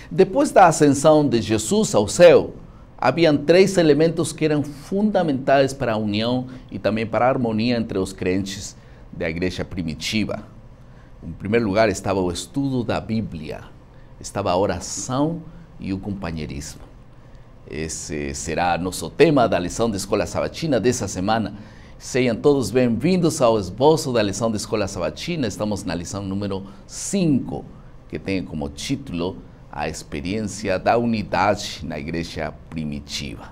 Depois da ascensão de Jesus ao céu, haviam três elementos que eram fundamentais para a união e também para a harmonia entre os crentes da igreja primitiva. Em primeiro lugar estava o estudo da Bíblia, estava a oração e o companheirismo. Esse será nosso tema da lição de Escola Sabatina dessa semana. Sejam todos bem-vindos ao esboço da lição de Escola Sabatina. Estamos na lição número 5, que tem como título a experiência da unidade na igreja primitiva.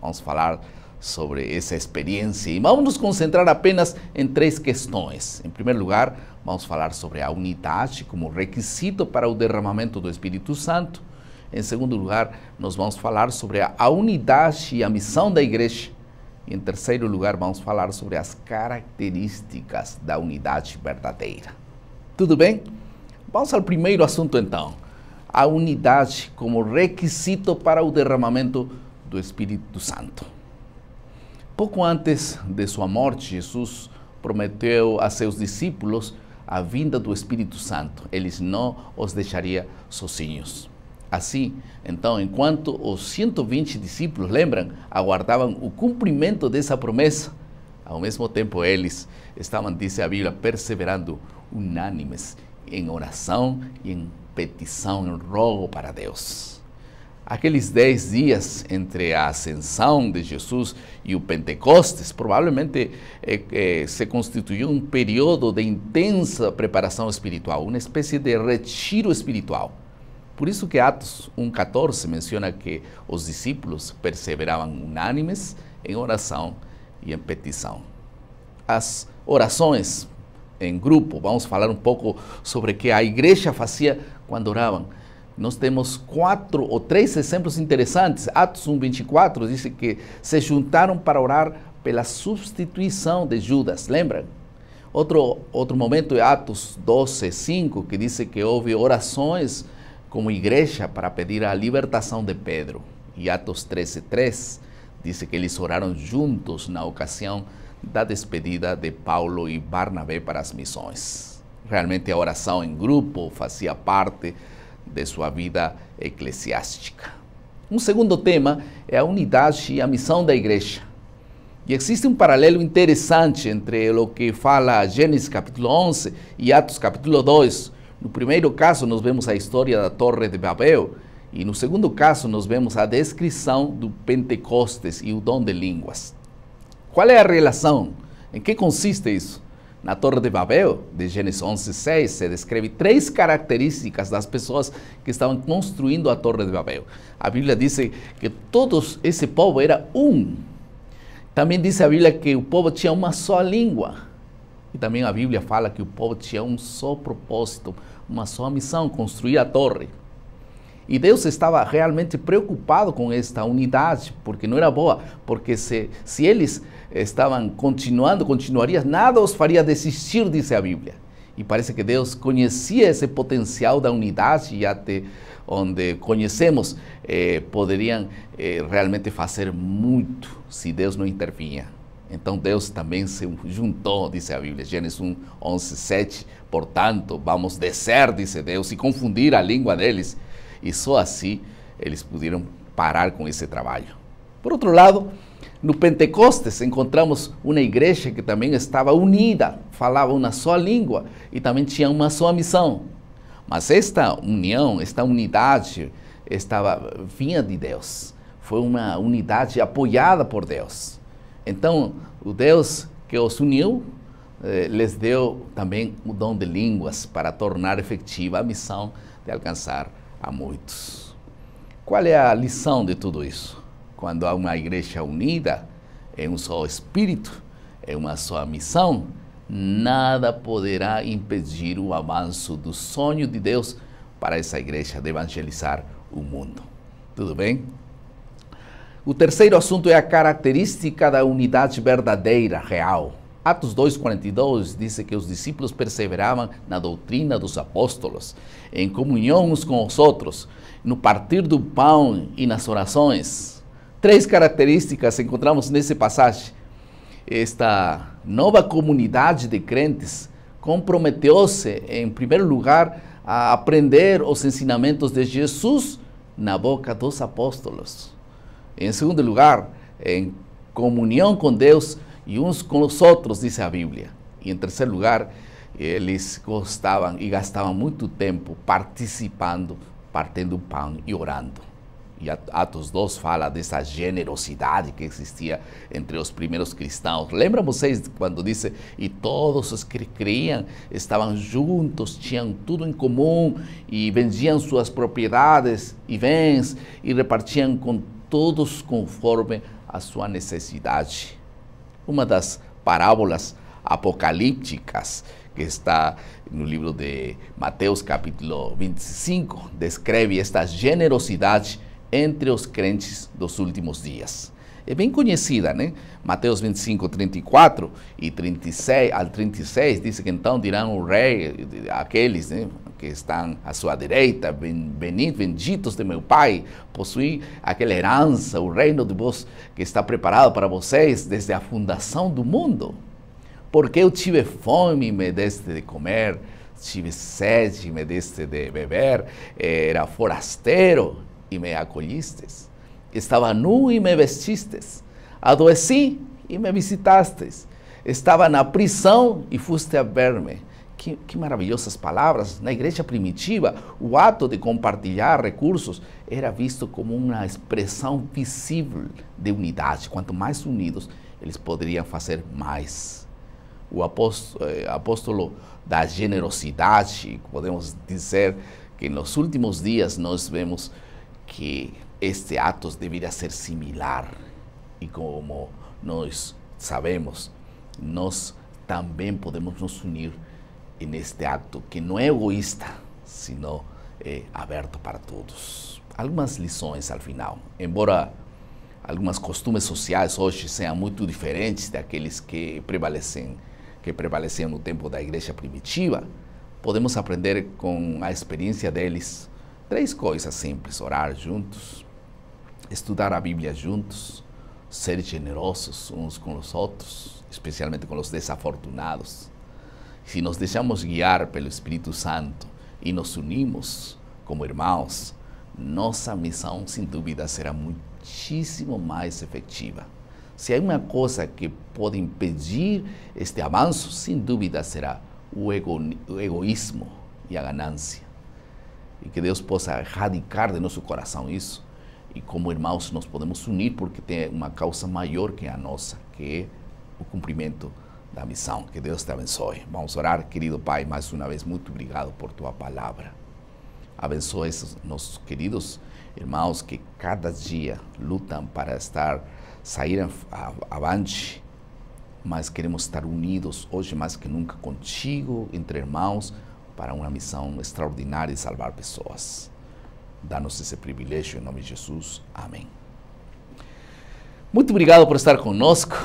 Vamos falar sobre essa experiência e vamos nos concentrar apenas em três questões. Em primeiro lugar, vamos falar sobre a unidade como requisito para o derramamento do Espírito Santo. Em segundo lugar, nós vamos falar sobre a unidade e a missão da igreja. E em terceiro lugar, vamos falar sobre as características da unidade verdadeira. Tudo bem? Vamos ao primeiro assunto então. A unidade como requisito para o derramamento do Espírito Santo. Pouco antes de sua morte, Jesus prometeu a seus discípulos a vinda do Espírito Santo. Eles não os deixaria sozinhos. Assim, então, enquanto os 120 discípulos, lembram, aguardavam o cumprimento dessa promessa, ao mesmo tempo eles estavam, diz a Bíblia, perseverando unânimes em oração e em petição, em rogo para Deus. Aqueles 10 dias entre a ascensão de Jesus e o Pentecostes, provavelmente se constituiu um período de intensa preparação espiritual, uma espécie de retiro espiritual. Por isso que Atos 1,14 menciona que os discípulos perseveravam unânimes em oração e em petição. As orações em grupo, vamos falar um pouco sobre o que a igreja fazia quando oravam. Nós temos 4 ou 3 exemplos interessantes. Atos 1,24 diz que se juntaram para orar pela substituição de Judas, lembram? Outro momento é Atos 12,5, que diz que houve orações como igreja para pedir a libertação de Pedro. E Atos 13,3 diz que eles oraram juntos na ocasião da despedida de Paulo e Barnabé para as missões. Realmente a oração em grupo fazia parte de sua vida eclesiástica. Um segundo tema é a unidade e a missão da igreja. E existe um paralelo interessante entre o que fala Gênesis capítulo 11 e Atos capítulo 2. No primeiro caso, nós vemos a história da Torre de Babel, e no segundo caso, nós vemos a descrição do Pentecostes e o dom de línguas. Qual é a relação? Em que consiste isso? Na Torre de Babel, de Gênesis 11:6, se descreve 3 características das pessoas que estavam construindo a Torre de Babel. A Bíblia diz que todo esse povo era um. Também diz a Bíblia que o povo tinha uma só língua. E também a Bíblia fala que o povo tinha um só propósito, uma só missão, construir a torre. E Deus estava realmente preocupado com esta unidade, porque não era boa, porque se eles estavam continuariam, nada os faria desistir, diz a Bíblia. E parece que Deus conhecia esse potencial da unidade e até onde conhecemos, poderiam realmente fazer muito se Deus não intervinha. Então Deus também se juntou, diz a Bíblia, Gênesis 11:7, portanto, vamos descer, diz Deus, e confundir a língua deles. E só assim eles puderam parar com esse trabalho. Por outro lado, no Pentecostes encontramos uma igreja que também estava unida, falava uma só língua e também tinha uma só missão. Mas esta união, esta unidade, vinha de Deus. Foi uma unidade apoiada por Deus. Então, o Deus que os uniu, lhes deu também o dom de línguas para tornar efetiva a missão de alcançar a muitos. Qual é a lição de tudo isso? Quando há uma igreja unida, em um só espírito, em uma só missão, nada poderá impedir o avanço do sonho de Deus para essa igreja de evangelizar o mundo. Tudo bem? O terceiro assunto é a característica da unidade verdadeira, real. Atos 2,42 diz que os discípulos perseveravam na doutrina dos apóstolos, em comunhão uns com os outros, no partir do pão e nas orações. 3 características encontramos nessa passagem. Esta nova comunidade de crentes comprometeu-se, em primeiro lugar, a aprender os ensinamentos de Jesus na boca dos apóstolos. Em segundo lugar, em comunhão com Deus e uns com os outros, diz a Bíblia. E em terceiro lugar, eles gostavam e gastavam muito tempo participando, partindo pão e orando. E Atos 2 fala dessa generosidade que existia entre os primeiros cristãos. Lembram vocês quando diz, e todos os que criam estavam juntos, tinham tudo em comum, e vendiam suas propriedades e bens, e repartiam com todos conforme a sua necessidade. Uma das parábolas apocalípticas que está no livro de Mateus capítulo 25, descreve esta generosidade entre os crentes dos últimos dias. É bem conhecida, né? Mateus 25, 34 e 36 al 36, diz que então dirão o rei, aqueles, né, que estão à sua direita, benditos de meu Pai, possuem aquela herança, o reino de Deus que está preparado para vocês desde a fundação do mundo. Porque eu tive fome e me deste de comer, tive sede e me deste de beber, era forasteiro e me acolhistes, estava nu e me vestistes, adoeci e me visitastes, estava na prisão e foste a ver-me. Que maravilhosas palavras. Na igreja primitiva, o ato de compartilhar recursos era visto como uma expressão visível de unidade. Quanto mais unidos, eles poderiam fazer mais. O apóstolo da generosidade, podemos dizer que nos últimos dias nós vemos que este ato deveria ser similar. E como nós sabemos, nós também podemos nos unir neste ato que não é egoísta, sino aberto para todos. Algumas lições ao final. Embora alguns costumes sociais hoje sejam muito diferentes daqueles que prevaleciam no tempo da igreja primitiva, podemos aprender com a experiência deles 3 coisas simples: orar juntos, estudar a Bíblia juntos, ser generosos uns com os outros, especialmente com os desafortunados. Se nos deixamos guiar pelo Espírito Santo e nos unimos como irmãos, nossa missão, sem dúvida, será muitíssimo mais efetiva. Se há uma coisa que pode impedir este avanço, sem dúvida, será o egoísmo e a ganância. E que Deus possa erradicar de nosso coração isso. E como irmãos nós podemos unir porque tem uma causa maior que a nossa, que é o cumprimento da missão. Que Deus te abençoe. Vamos orar. Querido Pai, mais uma vez, muito obrigado por tua palavra. Abençoe esses nossos queridos irmãos que cada dia lutam para sair avante, mas queremos estar unidos hoje mais que nunca contigo, entre irmãos, para uma missão extraordinária de salvar pessoas. Dá-nos esse privilégio em nome de Jesus. Amém. Muito obrigado por estar conosco.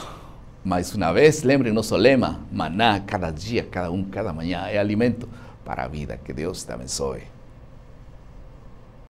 Mais uma vez, lembrem nosso lema: maná, cada dia, cada manhã, é alimento para a vida. Que Deus te abençoe.